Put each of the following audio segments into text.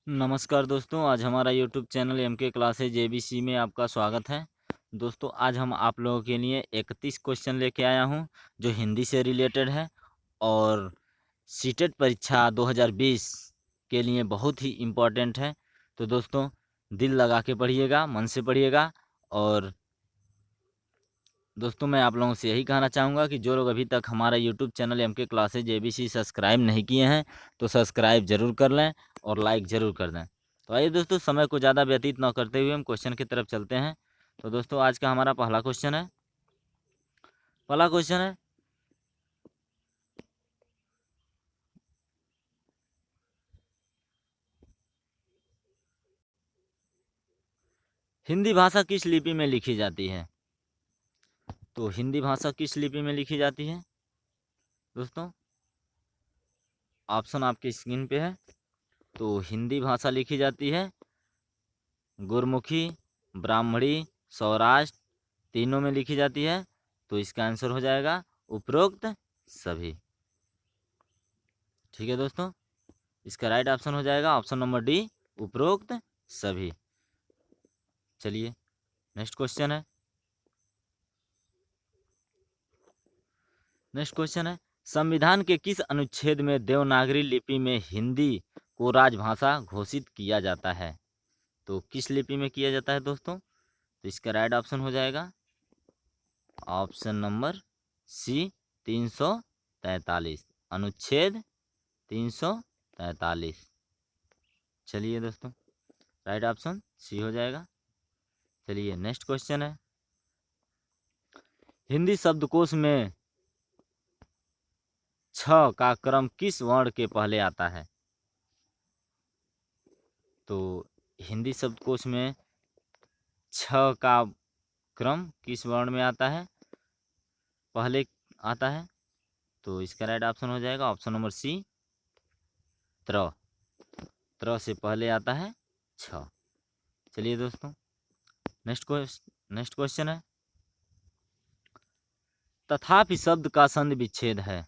नमस्कार दोस्तों, आज हमारा YouTube channel MK classes ABC में आपका स्वागत है। दोस्तों, आज हम आप लोगों के लिए 31 क्वेश्चन लेके आया हूं जो हिंदी से रिलेटेड है और सीटेट परीक्षा 2020 के लिए बहुत ही इम्पोर्टेंट है। तो दोस्तों, दिल लगा के पढ़िएगा, मन से पढ़िएगा। और दोस्तों, मैं आप लोगों से यही कहना चाहूँगा कि जो लोग अभी तक हमारा YouTube channel MK classes ABC subscribe नहीं किए हैं तो सब्सक्राइब ज़रूर कर लें और लाइक ज़रूर कर दें। तो आइए दोस्तों, समय को ज़्यादा व्यतीत न करते हुए हम क्वेश्चन की तरफ चलते हैं। तो दोस्तों, आज का हमारा पहला क्वेश्चन है हिंदी भाषा किस लिपि में लिखी जाती है। तो हिंदी भाषा किस लिपि में लिखी जाती है दोस्तों? ऑप्शन आपकी स्क्रीन पे है। तो हिंदी भाषा लिखी जाती है गुरमुखी, ब्राह्मणी, सौराष्ट्र, तीनों में लिखी जाती है। तो इसका आंसर हो जाएगा उपरोक्त सभी। ठीक है दोस्तों, इसका राइट ऑप्शन हो जाएगा ऑप्शन नंबर डी, उपरोक्त सभी। चलिए, नेक्स्ट क्वेश्चन है संविधान के किस अनुच्छेद में देवनागरी लिपि में हिंदी को राजभाषा घोषित किया जाता है। तो किस लिपि में किया जाता है दोस्तों? तो इसका राइट ऑप्शन हो जाएगा ऑप्शन नंबर सी, 343, अनुच्छेद 343। चलिए दोस्तों, राइट ऑप्शन सी हो जाएगा। चलिए, नेक्स्ट क्वेश्चन है हिंदी शब्दकोश में छ का क्रम किस वर्ण के पहले आता है। तो हिंदी शब्दकोश में छ का क्रम किस वर्ण में आता है, पहले आता है। तो इसका राइट ऑप्शन हो जाएगा ऑप्शन नंबर सी, त्र। त्र से पहले आता है छ। चलिए दोस्तों, नेक्स्ट क्वेश्चन है तथापि शब्द का संधि विच्छेद है।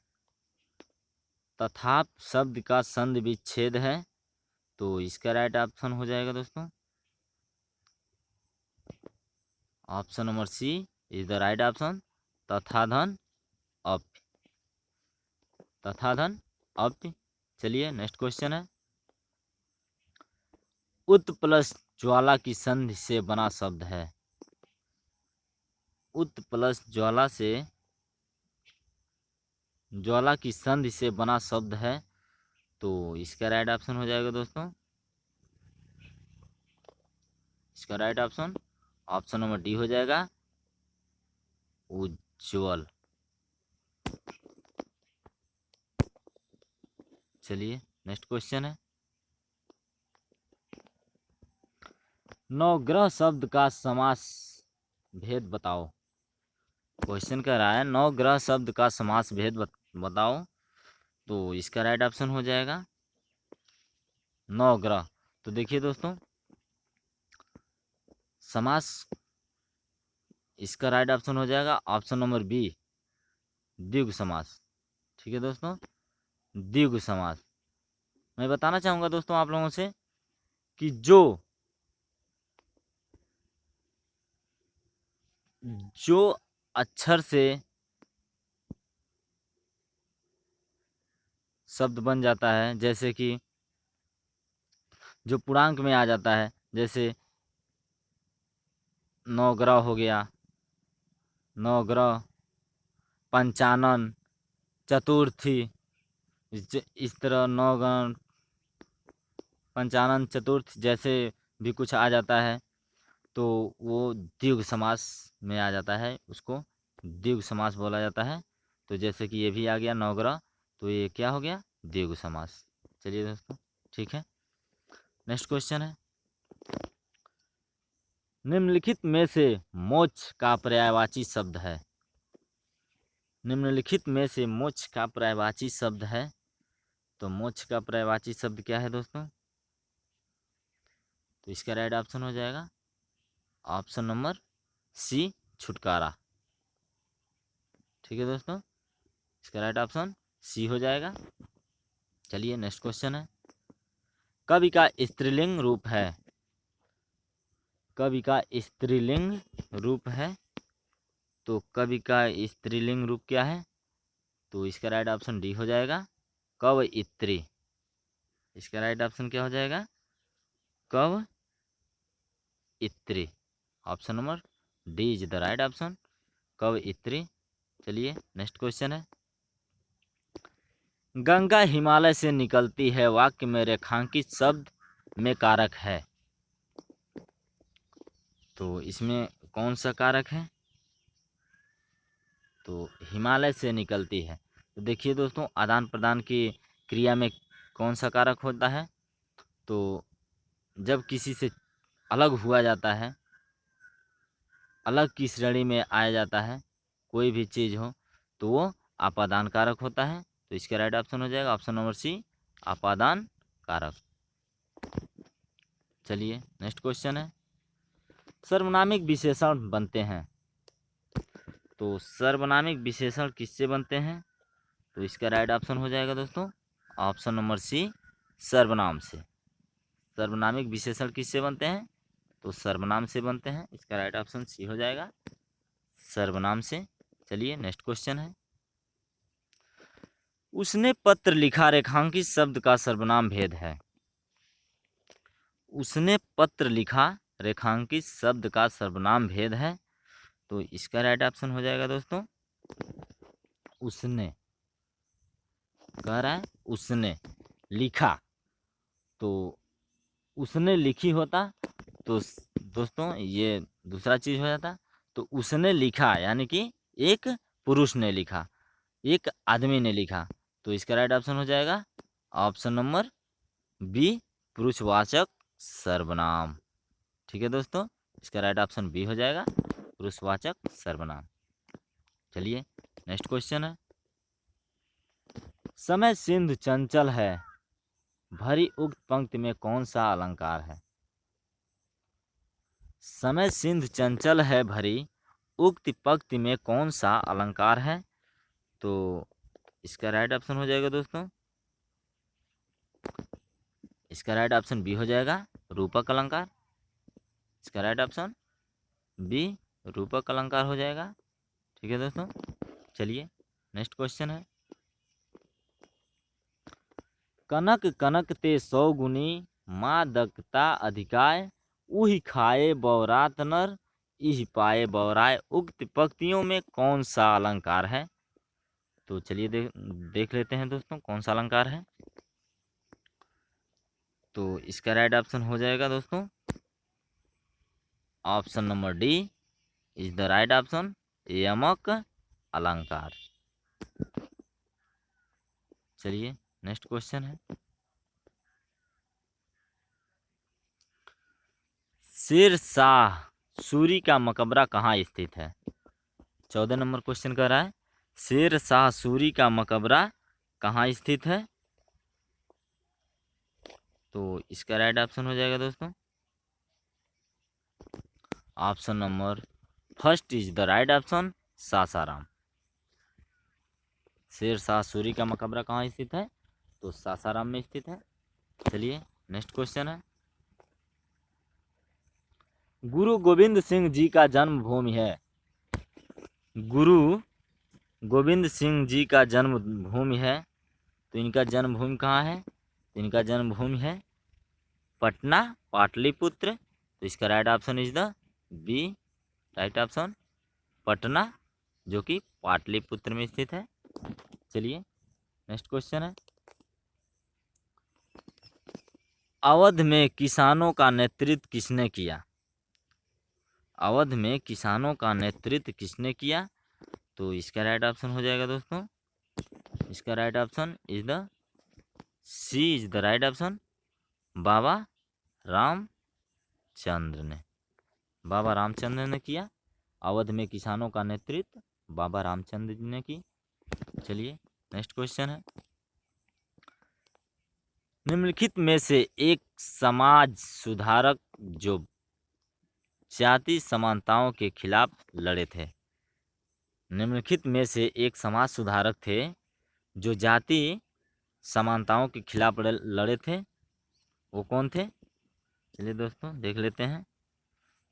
तथाप शब्द का संधि विच्छेद है। तो इसका राइट ऑप्शन हो जाएगा दोस्तों option number C is the right option, तथाधन अप। तथाधन अप। चलिए, नेक्स्ट क्वेश्चन है उत प्लस ज्वाला की संधि से बना शब्द है। उत प्लस ज्वाला की संधि से बना शब्द है। तो इसका राइट ऑप्शन हो जाएगा दोस्तों, इसका right option option number D हो जाएगा उज्ज्वल। चलिए, नेक्स्ट क्वेश्चन है नवग्रह शब्द का समास भेद बताओ। क्वेश्चन कह रहा है नवग्रह शब्द का समास भेद बताओ। तो इसका राइट ऑप्शन हो जाएगा नवग्रह। तो देखिए दोस्तों, समास इसका राइट ऑप्शन हो जाएगा ऑप्शन नंबर बी, द्विगु समास। ठीक है दोस्तों, द्विगु समास। मैं बताना चाहूँगा दोस्तों आप लोगों से कि जो अक्षर से शब्द बन जाता है, जैसे कि जो पूर्णांक में आ जाता है, जैसे नवग्रह हो गया, नवग्रह, पंचानन, चतुर्थी, इस तरह नवगण, पंचानन, चतुर्थ जैसे भी कुछ आ जाता है तो वो द्विगु समास में आ जाता है, उसको द्विगु समास बोला जाता है। तो जैसे कि ये भी आ गया नवग्रह, तो ये क्या हो गया, द्विगु समास। चलिए दोस्तों, ठीक है, नेक्स्ट क्वेश्चन है निम्नलिखित में से मोक्ष का पर्यायवाची शब्द है। निम्नलिखित में से मोक्ष का पर्यायवाची शब्द है। तो मोक्ष का पर्यायवाची शब्द क्या है दोस्तों? तो इसका राइट ऑप्शन हो जाएगा ऑप्शन नंबर सी, छुटकारा। ठीक है दोस्तों, इसका राइट ऑप्शन सी हो जाएगा। चलिए, नेक्स्ट क्वेश्चन है कवि का स्त्रीलिंग रूप है, कवि का स्त्रीलिंग रूप है, तो कवि का स्त्रीलिंग रूप क्या है? तो इसका राइट ऑप्शन डी हो जाएगा, कवयित्री। इसका राइट ऑप्शन क्या हो जाएगा? कवयित्री। Option number D is the right option, कवयित्री। चलिए नेक्स्ट क्वेश्चन है, गंगा हिमालय से निकलती है, वाक्य में रेखांकित शब्द में कारक है। तो इसमें कौन सा कारक है? तो हिमालय से निकलती है। तो देखिए दोस्तों, आदान प्रदान की क्रिया में कौन सा कारक होता है? तो जब किसी से अलग हुआ जाता है, अलग की श्रेणी में आया जाता है, कोई भी चीज़ हो, तो वो आपादान कारक होता है। तो इसका राइट ऑप्शन हो जाएगा ऑप्शन नंबर सी, आपादान कारक। चलिए नेक्स्ट क्वेश्चन है, सर्वनामिक विशेषण बनते हैं। तो सर्वनामिक विशेषण किससे बनते हैं? तो इसका राइट ऑप्शन हो जाएगा दोस्तों ऑप्शन नंबर सी, सर्वनाम से। सर्वनामिक विशेषण किससे बनते हैं? तो सर्वनाम से बनते हैं। इसका राइट ऑप्शन सी हो जाएगा, सर्वनाम से। चलिए नेक्स्ट क्वेश्चन है, उसने पत्र लिखा रेखांकित शब्द का सर्वनाम भेद है। उसने पत्र लिखा रेखांकित शब्द का सर्वनाम भेद है। तो इसका राइट ऑप्शन हो जाएगा दोस्तों, उसने, कह रहा है उसने लिखा, तो उसने लिखी होता तो दोस्तों ये दूसरा चीज हो जाता। तो उसने लिखा यानी कि एक पुरुष ने लिखा, एक आदमी ने लिखा। तो इसका राइट ऑप्शन हो जाएगा ऑप्शन नंबर बी, पुरुषवाचक सर्वनाम। ठीक है दोस्तों, इसका राइट ऑप्शन बी हो जाएगा, पुरुषवाचक सर्वनाम। चलिए नेक्स्ट क्वेश्चन है, समय सिंधु चंचल है, भरी उक्त पंक्ति में कौन सा अलंकार है? समय सिंधु चंचल है, भरी उक्त पंक्ति में कौन सा अलंकार है? तो इसका राइट ऑप्शन हो जाएगा दोस्तों, इसका राइट ऑप्शन बी हो जाएगा, रूपक अलंकार। इसका राइट ऑप्शन बी, रूपक अलंकार हो जाएगा। ठीक है दोस्तों, चलिए नेक्स्ट क्वेश्चन है, कनक कनक ते 100 गुनी, मादकता अधिकाय, उहि खाए बौरात नर, इह पाए बौराए। उक्त पंक्तियों में कौन सा अलंकार है? तो चलिए देख लेते हैं दोस्तों कौन सा अलंकार है। तो इसका राइट ऑप्शन हो जाएगा दोस्तों option number D is the right option, यमक अलंकार। चलिए नेक्स्ट क्वेश्चन है, शेर शाह सूरी का मकबरा कहाँ स्थित है? 14 नंबर क्वेश्चन कह रहा है, शेर शाह सूरी का मकबरा कहाँ स्थित है? तो इसका राइट ऑप्शन हो जाएगा दोस्तों option number first is the right option, Sasaram. Sher Shah Suri का मकबरा कहाँ स्थित है? तो सासाराम में स्थित है। चलिए नेक्स्ट क्वेश्चन है, गुरु गोविंद सिंह जी का जन्मभूमि है। गुरु गोविंद सिंह जी का जन्मभूमि है, तो इनका जन्मभूमि कहाँ है? तो इनका जन्मभूमि है पटना, पाटलिपुत्र। तो इसका right option is the B, right option, Patna, जो कि पाटलिपुत्र में स्थित है। चलिए नेक्स्ट क्वेश्चन है, अवध में किसानों का नेतृत्व किसने किया? अवध में किसानों का नेतृत्व किसने किया? तो इसका राइट ऑप्शन हो जाएगा दोस्तों, इसका right option is the C is the right option, Baba Ramchandra ने। बाबा रामचंद्र ने किया अवध में किसानों का नेतृत्व, बाबा रामचंद्र जी ने की। चलिए नेक्स्ट क्वेश्चन है, निम्नलिखित में से एक समाज सुधारक जो जाति समानताओं के खिलाफ लड़े थे। निम्नलिखित में से एक समाज सुधारक थे जो जाति समानताओं के खिलाफ लड़े थे। वो कौन थे? चलिए दोस्तों देख लेते हैं।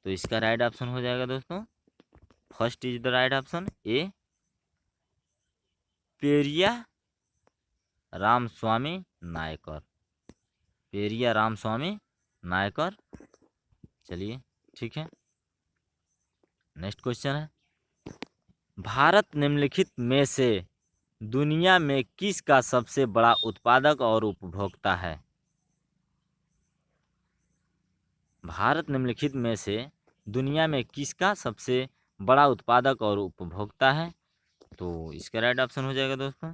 तो इसका राइट ऑप्शन हो जाएगा दोस्तों, first is the right option A, Periyar Ramaswamy Naicker. Periyar Ramaswamy Naicker. चलिए ठीक है, नेक्स्ट क्वेश्चन है, भारत निम्नलिखित में से दुनिया में किसका सबसे बड़ा उत्पादक और उपभोक्ता है? भारत निम्नलिखित में से दुनिया में किसका सबसे बड़ा उत्पादक और उपभोक्ता है? तो इसका राइट ऑप्शन हो जाएगा दोस्तों,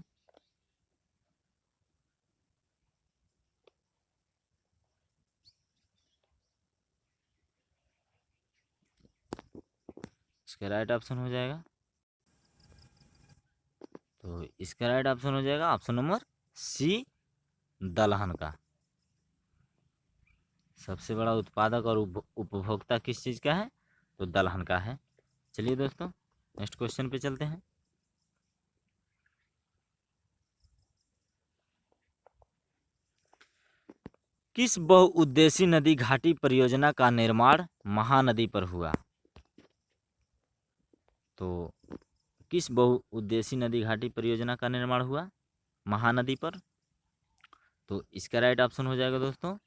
इसका राइट ऑप्शन हो जाएगा, तो इसका राइट ऑप्शन हो जाएगा ऑप्शन नंबर सी, दलहन का। सबसे बड़ा उत्पादक और उपभोक्ता किस चीज़ का है? तो दलहन का है। चलिए दोस्तों नेक्स्ट क्वेश्चन पे चलते हैं। किस बहुउद्देशीय नदी घाटी परियोजना का निर्माण महानदी पर हुआ? तो किस बहुउद्देशीय नदी घाटी परियोजना का निर्माण हुआ महानदी पर? तो इसका राइट ऑप्शन हो जाएगा दोस्तों,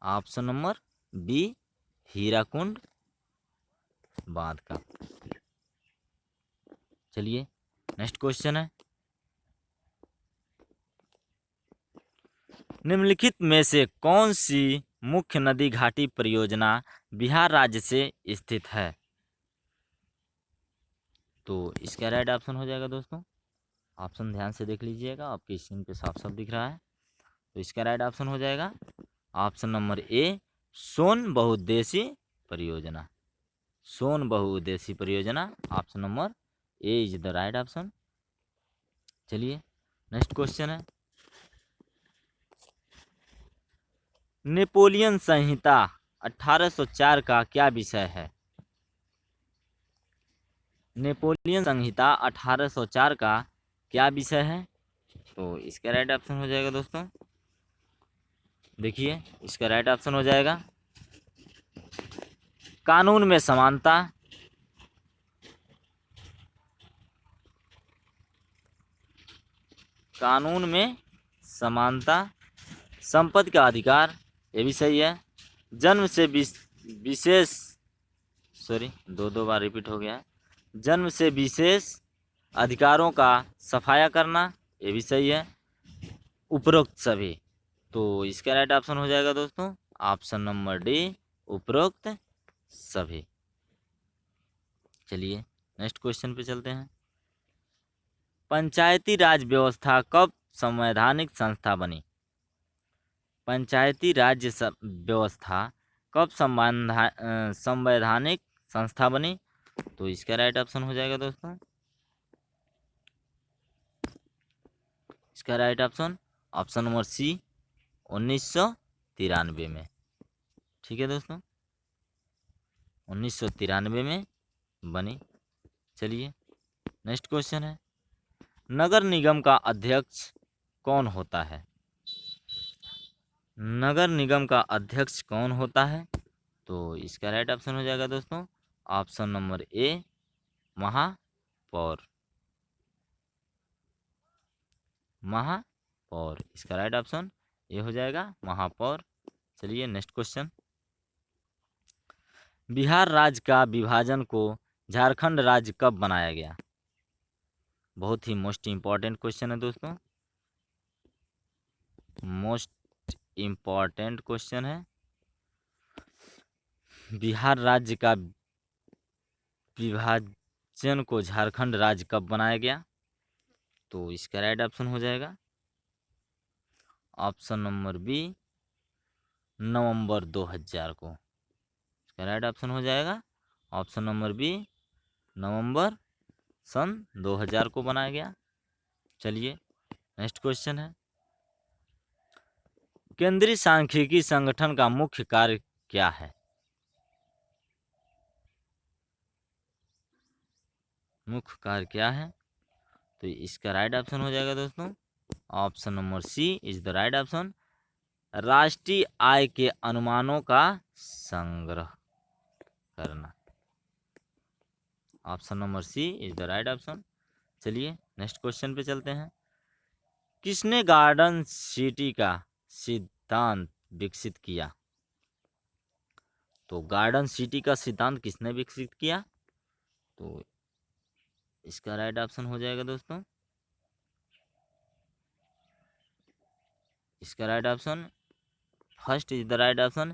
ऑप्शन नंबर बी, हीराकुंड बांध का। चलिए नेक्स्ट क्वेश्चन है, निम्नलिखित में से कौन सी मुख्य नदी घाटी परियोजना बिहार राज्य से स्थित है? तो इसका राइट ऑप्शन हो जाएगा दोस्तों, ऑप्शन ध्यान से देख लीजिएगा, आपकी स्क्रीन पे साफ साफ दिख रहा है। तो इसका राइट ऑप्शन हो जाएगा ऑप्शन नंबर ए, सोन बहुउद्देशीय परियोजना। सोन बहुउद्देशीय परियोजना, option number A is the right option. चलिए नेक्स्ट क्वेश्चन है, नेपोलियन संहिता 1804 का क्या विषय है? नेपोलियन संहिता 1804 का क्या विषय है? तो इसका राइट ऑप्शन हो जाएगा दोस्तों, देखिए इसका राइट ऑप्शन हो जाएगा कानून में समानता, कानून में समानता, संपत्ति का अधिकार, ये भी सही है, जन्म से विशेष, सॉरी दो बार रिपीट हो गया है, जन्म से विशेष अधिकारों का सफाया करना, ये भी सही है, उपरोक्त सभी। तो इसका राइट ऑप्शन हो जाएगा दोस्तों ऑप्शन नंबर डी, उपरोक्त सभी। चलिए नेक्स्ट क्वेश्चन पे चलते हैं, पंचायती राज व्यवस्था कब संवैधानिक संस्था बनी? पंचायती राज्य व्यवस्था कब संवैधानिक संस्था बनी? तो इसका राइट ऑप्शन हो जाएगा दोस्तों, इसका right option option number C, 1993 में। ठीक है दोस्तों, 1993 में बनी। चलिए नेक्स्ट क्वेश्चन है, नगर निगम का अध्यक्ष कौन होता है? नगर निगम का अध्यक्ष कौन होता है? तो इसका राइट ऑप्शन हो जाएगा दोस्तों ऑप्शन नंबर ए, महापौर। महापौर, इसका राइट ऑप्शन ये हो जाएगा महापौर। चलिए नेक्स्ट क्वेश्चन, बिहार राज्य का विभाजन को झारखंड राज्य कब बनाया गया? बहुत ही मोस्ट इम्पॉर्टेंट क्वेश्चन है दोस्तों, मोस्ट इम्पॉर्टेंट क्वेश्चन है, बिहार राज्य का विभाजन को झारखंड राज्य कब बनाया गया? तो इसका राइट ऑप्शन हो जाएगा ऑप्शन नंबर बी, नवंबर 2000 को। इसका राइट ऑप्शन हो जाएगा ऑप्शन नंबर बी, नवंबर सन 2000 को बनाया गया। चलिए नेक्स्ट क्वेश्चन है, केंद्रीय सांख्यिकी संगठन का मुख्य कार्य क्या है? मुख्य कार्य क्या है? तो इसका राइट ऑप्शन हो जाएगा दोस्तों option number C is the right option, राष्ट्रीय आय के अनुमानों का संग्रह करना। Option number C is the right option. चलिए नेक्स्ट क्वेश्चन पे चलते हैं। किसने गार्डन सिटी का सिद्धांत विकसित किया? तो गार्डन सिटी का सिद्धांत किसने विकसित किया? तो इसका राइट ऑप्शन हो जाएगा दोस्तों, इसका right option first is the right option,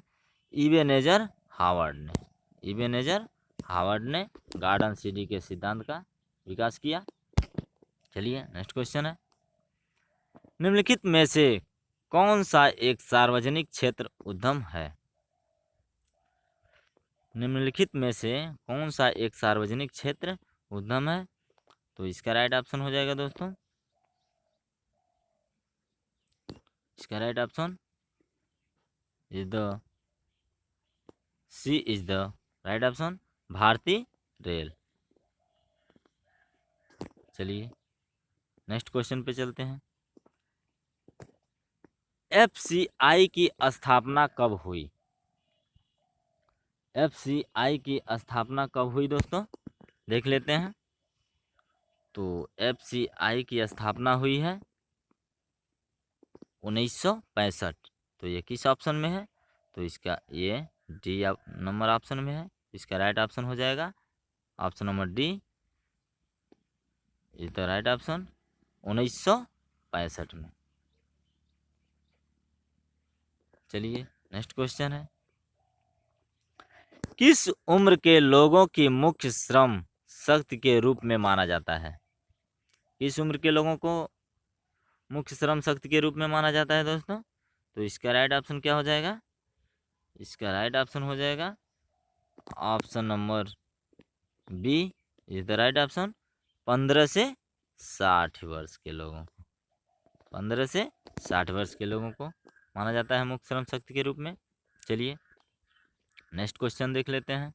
Ebenezer Howard ने। इबेनेजर हावर्ड ने गार्डन सिटी के सिद्धांत का विकास किया। चलिए नेक्स्ट क्वेश्चन है। निम्नलिखित में से कौन सा एक सार्वजनिक क्षेत्र उद्यम है? निम्नलिखित में से कौन सा एक सार्वजनिक क्षेत्र उद्यम है? तो इसका राइट ऑप्शन हो जाएगा दोस्तों, इसका right option is the C is the right option, भारतीय रेल। चलिए नेक्स्ट क्वेश्चन पे चलते हैं। एफसीआई की स्थापना कब हुई? एफसीआई की स्थापना कब हुई दोस्तों? देख लेते हैं। तो एफसीआई की स्थापना हुई है 1965। तो ये किस ऑप्शन में है? तो इसका ये डी नंबर ऑप्शन में है। इसका राइट ऑप्शन हो जाएगा option number D is the right option, 1965 में। चलिए नेक्स्ट क्वेश्चन है। किस उम्र के लोगों की मुख्य श्रम शक्ति के रूप में माना जाता है? किस उम्र के लोगों को मुख्य श्रम शक्ति के रूप में माना जाता है दोस्तों? तो इसका राइट ऑप्शन क्या हो जाएगा? इसका राइट ऑप्शन हो जाएगा option number B is the right option, 15 से 60 वर्ष के लोगों को, 15 से 60 वर्ष के लोगों को माना जाता है मुख्य श्रम शक्ति के रूप में। चलिए नेक्स्ट क्वेश्चन देख लेते हैं।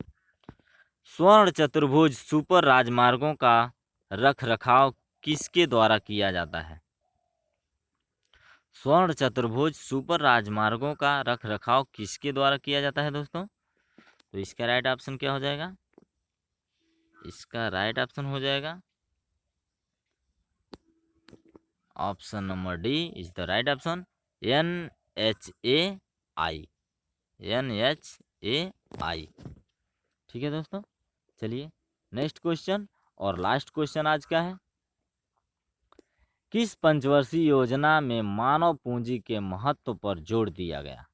स्वर्ण चतुर्भुज सुपर राजमार्गों का रख रखाव किसके द्वारा किया जाता है? स्वर्ण चतुर्भुज सुपर राजमार्गों का रख रखाव किसके द्वारा किया जाता है दोस्तों? तो इसका राइट ऑप्शन क्या हो जाएगा? इसका राइट ऑप्शन हो जाएगा option number D is the right option, NHAI। NHAI। ठीक है दोस्तों। चलिए नेक्स्ट क्वेश्चन और लास्ट क्वेश्चन आज का है। किस पंचवर्षीय योजना में मानव पूंजी के महत्व पर जोर दिया गया?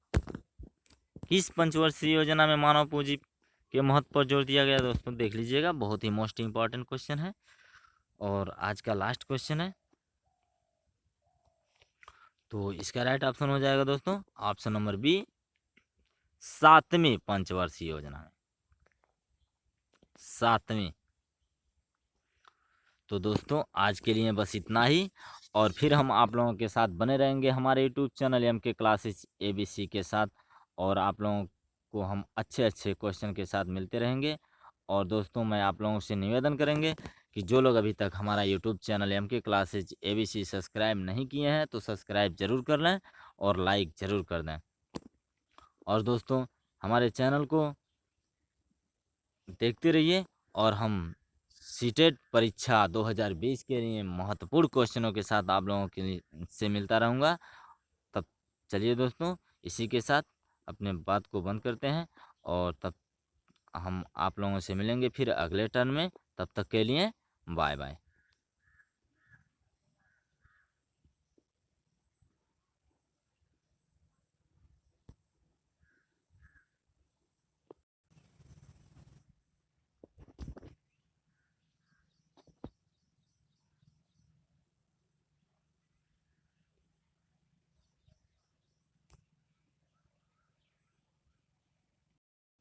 किस पंचवर्षीय योजना में मानव पूंजी के महत्व पर जोर दिया गया दोस्तों? देख लीजिएगा, बहुत ही मोस्ट इंपॉर्टेंट क्वेश्चन है और आज का लास्ट क्वेश्चन है। तो इसका राइट ऑप्शन हो जाएगा दोस्तों ऑप्शन नंबर बी, 7वीं पंचवर्षीय योजना में, 7वीं। तो दोस्तों आज के लिए बस इतना ही, और फिर हम आप लोगों के साथ बने रहेंगे हमारे YouTube channel MK classes ABC के साथ, और आप लोगों को हम अच्छे अच्छे क्वेश्चन के साथ मिलते रहेंगे। और दोस्तों मैं आप लोगों से निवेदन करेंगे कि जो लोग अभी तक हमारा YouTube channel MK classes ABC subscribe नहीं किए हैं तो सब्सक्राइब ज़रूर कर लें और लाइक ज़रूर कर दें। और दोस्तों हमारे चैनल को देखते रहिए, और हम सीटेट परीक्षा 2020 के लिए महत्वपूर्ण क्वेश्चनों के साथ आप लोगों के से मिलता रहूँगा। तब चलिए दोस्तों इसी के साथ अपने बात को बंद करते हैं, और तब हम आप लोगों से मिलेंगे फिर अगले टर्न में। तब तक के लिए बाय बाय।